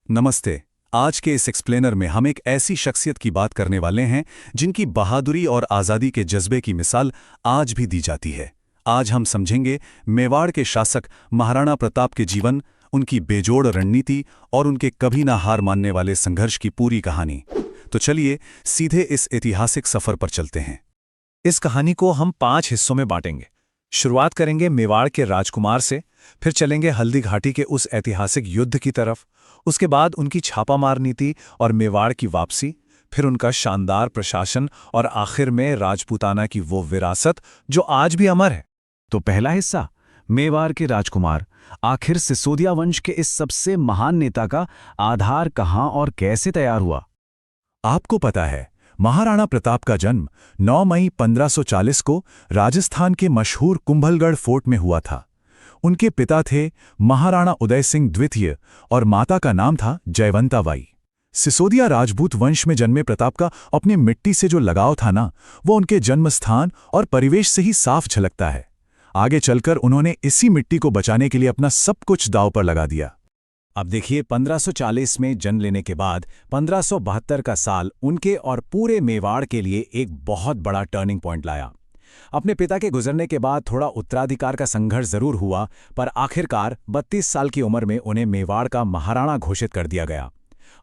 नमस्ते। आज के इस एक्सप्लेनर में हम एक ऐसी शख्सियत की बात करने वाले हैं जिनकी बहादुरी और आज़ादी के जज्बे की मिसाल आज भी दी जाती है। आज हम समझेंगे मेवाड़ के शासक महाराणा प्रताप के जीवन, उनकी बेजोड़ रणनीति और उनके कभी ना हार मानने वाले संघर्ष की पूरी कहानी। तो चलिए सीधे इस ऐतिहासिक सफर पर चलते हैं। इस कहानी को हम 5 हिस्सों में बांटेंगे। शुरुआत करेंगे मेवाड़ के राजकुमार से, फिर चलेंगे हल्दी घाटी के उस ऐतिहासिक युद्ध की तरफ, उसके बाद उनकी छापामार नीति और मेवाड़ की वापसी, फिर उनका शानदार प्रशासन और आखिर में राजपूताना की वो विरासत जो आज भी अमर है। तो पहला हिस्सा, मेवाड़ के राजकुमार। आखिर सिसोदिया वंश के इस सबसे महान नेता का आधार कहाँ और कैसे तैयार हुआ? आपको पता है, महाराणा प्रताप का जन्म 9 मई 1540 को राजस्थान के मशहूर कुंभलगढ़ फोर्ट में हुआ था। उनके पिता थे महाराणा उदय सिंह द्वितीय और माता का नाम था जयवंता बाई। सिसोदिया राजपूत वंश में जन्मे प्रताप का अपनी मिट्टी से जो लगाव था ना, वो उनके जन्मस्थान और परिवेश से ही साफ झलकता है। आगे चलकर उन्होंने इसी मिट्टी को बचाने के लिए अपना सब कुछ दांव पर लगा दिया। अब देखिए, 1540 में जन्म लेने के बाद 1572 का साल उनके और पूरे मेवाड़ के लिए एक बहुत बड़ा टर्निंग पॉइंट लाया। अपने पिता के गुजरने के बाद थोड़ा उत्तराधिकार का संघर्ष जरूर हुआ, पर आखिरकार 32 साल की उम्र में उन्हें मेवाड़ का महाराणा घोषित कर दिया गया।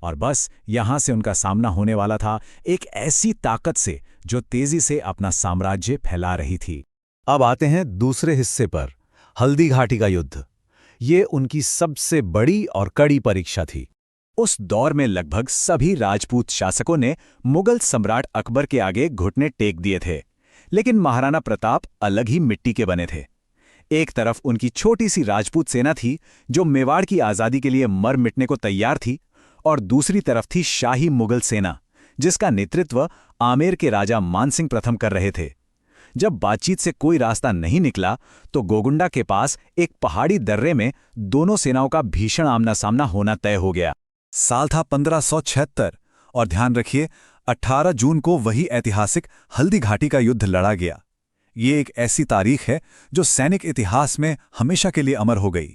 और बस यहां से उनका सामना होने वाला था एक ऐसी ताकत से जो तेजी से अपना साम्राज्य फैला रही थी। अब आते हैं दूसरे हिस्से पर, हल्दी घाटी का युद्ध। ये उनकी सबसे बड़ी और कड़ी परीक्षा थी। उस दौर में लगभग सभी राजपूत शासकों ने मुगल सम्राट अकबर के आगे घुटने टेक दिए थे, लेकिन महाराणा प्रताप अलग ही मिट्टी के बने थे। एक तरफ उनकी छोटी सी राजपूत सेना थी जो मेवाड़ की आज़ादी के लिए मर मिटने को तैयार थी, और दूसरी तरफ थी शाही मुगल सेना जिसका नेतृत्व आमेर के राजा मानसिंह प्रथम कर रहे थे। जब बातचीत से कोई रास्ता नहीं निकला तो गोगुंडा के पास एक पहाड़ी दर्रे में दोनों सेनाओं का भीषण आमना सामना होना तय हो गया। साल था 1576 और ध्यान रखिए, 18 जून को वही ऐतिहासिक हल्दी घाटी का युद्ध लड़ा गया। ये एक ऐसी तारीख है जो सैनिक इतिहास में हमेशा के लिए अमर हो गई।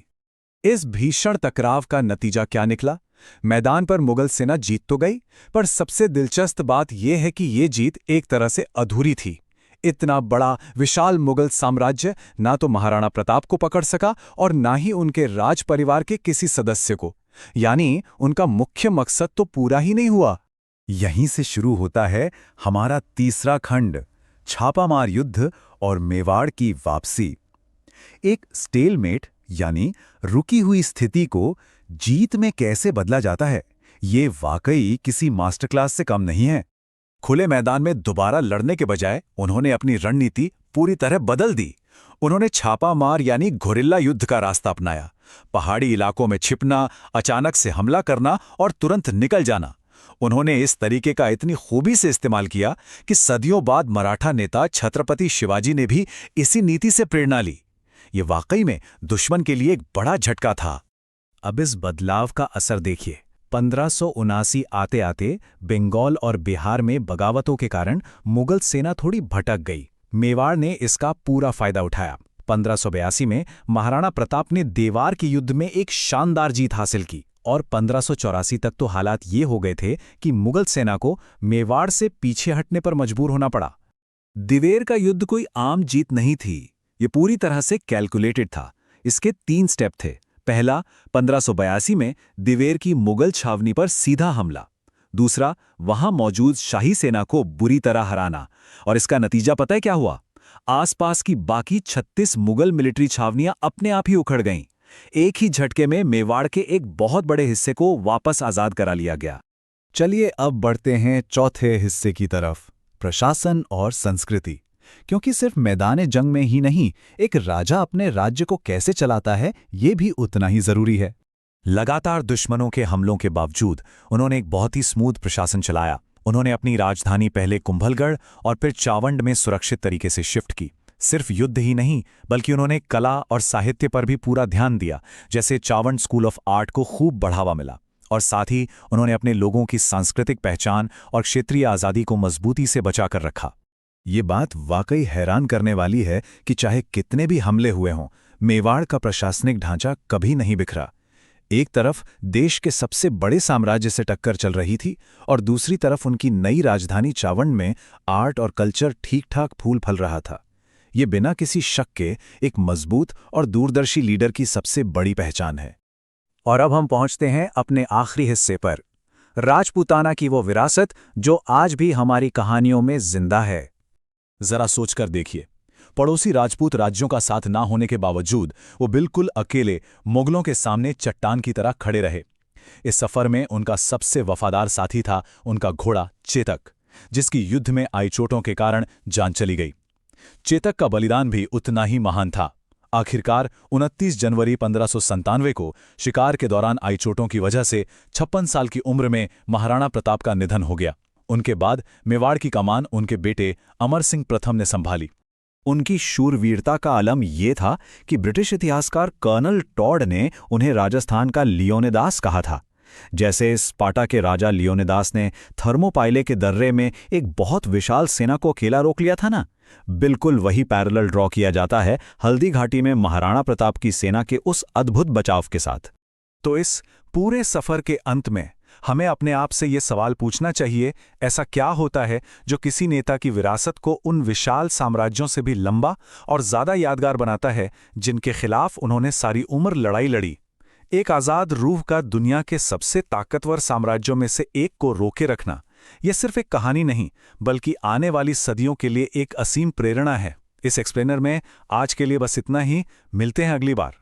इस भीषण टकराव का नतीजा क्या निकला? मैदान पर मुगल सेना जीत तो गई, पर सबसे दिलचस्प बात यह है कि ये जीत एक तरह से अधूरी थी। इतना बड़ा विशाल मुगल साम्राज्य ना तो महाराणा प्रताप को पकड़ सका और ना ही उनके राज परिवार के किसी सदस्य को, यानी उनका मुख्य मकसद तो पूरा ही नहीं हुआ। यहीं से शुरू होता है हमारा तीसरा खंड, छापामार युद्ध और मेवाड़ की वापसी। एक स्टेलमेट यानी रुकी हुई स्थिति को जीत में कैसे बदला जाता है, ये वाकई किसी मास्टर क्लास से कम नहीं है। खुले मैदान में दोबारा लड़ने के बजाय उन्होंने अपनी रणनीति पूरी तरह बदल दी। उन्होंने छापामार यानी घोरिल्ला युद्ध का रास्ता अपनाया। पहाड़ी इलाकों में छिपना, अचानक से हमला करना और तुरंत निकल जाना। उन्होंने इस तरीके का इतनी खूबी से इस्तेमाल किया कि सदियों बाद मराठा नेता छत्रपति शिवाजी ने भी इसी नीति से प्रेरणा ली। ये वाकई में दुश्मन के लिए एक बड़ा झटका था। अब इस बदलाव का असर देखिए। 1579 आते आते बंगाल और बिहार में बगावतों के कारण मुगल सेना थोड़ी भटक गई। मेवाड़ ने इसका पूरा फायदा उठाया। 1582 में महाराणा प्रताप ने देवार के युद्ध में एक शानदार जीत हासिल की, और 1584 तक तो हालात ये हो गए थे कि मुगल सेना को मेवाड़ से पीछे हटने पर मजबूर होना पड़ा। दिवेर का युद्ध कोई आम जीत नहीं थी, ये पूरी तरह से कैलकुलेटेड था। इसके 3 स्टेप थे। पहला, 1582 में दिवेर की मुगल छावनी पर सीधा हमला। दूसरा, वहां मौजूद शाही सेना को बुरी तरह हराना, और इसका नतीजा पता है क्या हुआ? आसपास की बाकी 36 मुगल मिलिट्री छावनियां अपने आप ही उखड़ गईं। एक ही झटके में मेवाड़ के एक बहुत बड़े हिस्से को वापस आजाद करा लिया गया। चलिए अब बढ़ते हैं चौथे हिस्से की तरफ, प्रशासन और संस्कृति। क्योंकि सिर्फ मैदान जंग में ही नहीं, एक राजा अपने राज्य को कैसे चलाता है ये भी उतना ही जरूरी है। लगातार दुश्मनों के हमलों के बावजूद उन्होंने एक बहुत ही स्मूथ प्रशासन चलाया। उन्होंने अपनी राजधानी पहले कुंभलगढ़ और फिर चावंड में सुरक्षित तरीके से शिफ्ट की। सिर्फ युद्ध ही नहीं, बल्कि उन्होंने कला और साहित्य पर भी पूरा ध्यान दिया। जैसे चावंड स्कूल ऑफ आर्ट को खूब बढ़ावा मिला, और साथ ही उन्होंने अपने लोगों की सांस्कृतिक पहचान और क्षेत्रीय आज़ादी को मजबूती से बचाकर रखा। ये बात वाकई हैरान करने वाली है कि चाहे कितने भी हमले हुए हों, मेवाड़ का प्रशासनिक ढांचा कभी नहीं बिखरा। एक तरफ देश के सबसे बड़े साम्राज्य से टक्कर चल रही थी और दूसरी तरफ उनकी नई राजधानी चावंड में आर्ट और कल्चर ठीक-ठाक फूल फल रहा था। ये बिना किसी शक के एक मजबूत और दूरदर्शी लीडर की सबसे बड़ी पहचान है। और अब हम पहुंचते हैं अपने आखिरी हिस्से पर, राजपूताना की वो विरासत जो आज भी हमारी कहानियों में जिंदा है। जरा सोचकर देखिए, पड़ोसी राजपूत राज्यों का साथ ना होने के बावजूद वो बिल्कुल अकेले मुगलों के सामने चट्टान की तरह खड़े रहे। इस सफर में उनका सबसे वफादार साथी था उनका घोड़ा चेतक, जिसकी युद्ध में आई चोटों के कारण जान चली गई। चेतक का बलिदान भी उतना ही महान था। आखिरकार 29 जनवरी 1597 को शिकार के दौरान आई चोटों की वजह से 56 साल की उम्र में महाराणा प्रताप का निधन हो गया। उनके बाद मेवाड़ की कमान उनके बेटे अमर सिंह प्रथम ने संभाली। उनकी शूरवीरता का आलम यह था कि ब्रिटिश इतिहासकार कर्नल टॉड ने उन्हें राजस्थान का लियोनिदास कहा था। जैसे स्पार्टा के राजा लियोनिदास ने थर्मोपाइले के दर्रे में एक बहुत विशाल सेना को अकेला रोक लिया था ना, बिल्कुल वही पैरेलल ड्रॉ किया जाता है हल्दी घाटी में महाराणा प्रताप की सेना के उस अद्भुत बचाव के साथ। तो इस पूरे सफर के अंत में हमें अपने आप से ये सवाल पूछना चाहिए, ऐसा क्या होता है जो किसी नेता की विरासत को उन विशाल साम्राज्यों से भी लंबा और ज़्यादा यादगार बनाता है जिनके खिलाफ उन्होंने सारी उम्र लड़ाई लड़ी। एक आज़ाद रूह का दुनिया के सबसे ताकतवर साम्राज्यों में से एक को रोके रखना, यह सिर्फ एक कहानी नहीं बल्कि आने वाली सदियों के लिए एक असीम प्रेरणा है। इस एक्सप्लेनर में आज के लिए बस इतना ही। मिलते हैं अगली बार।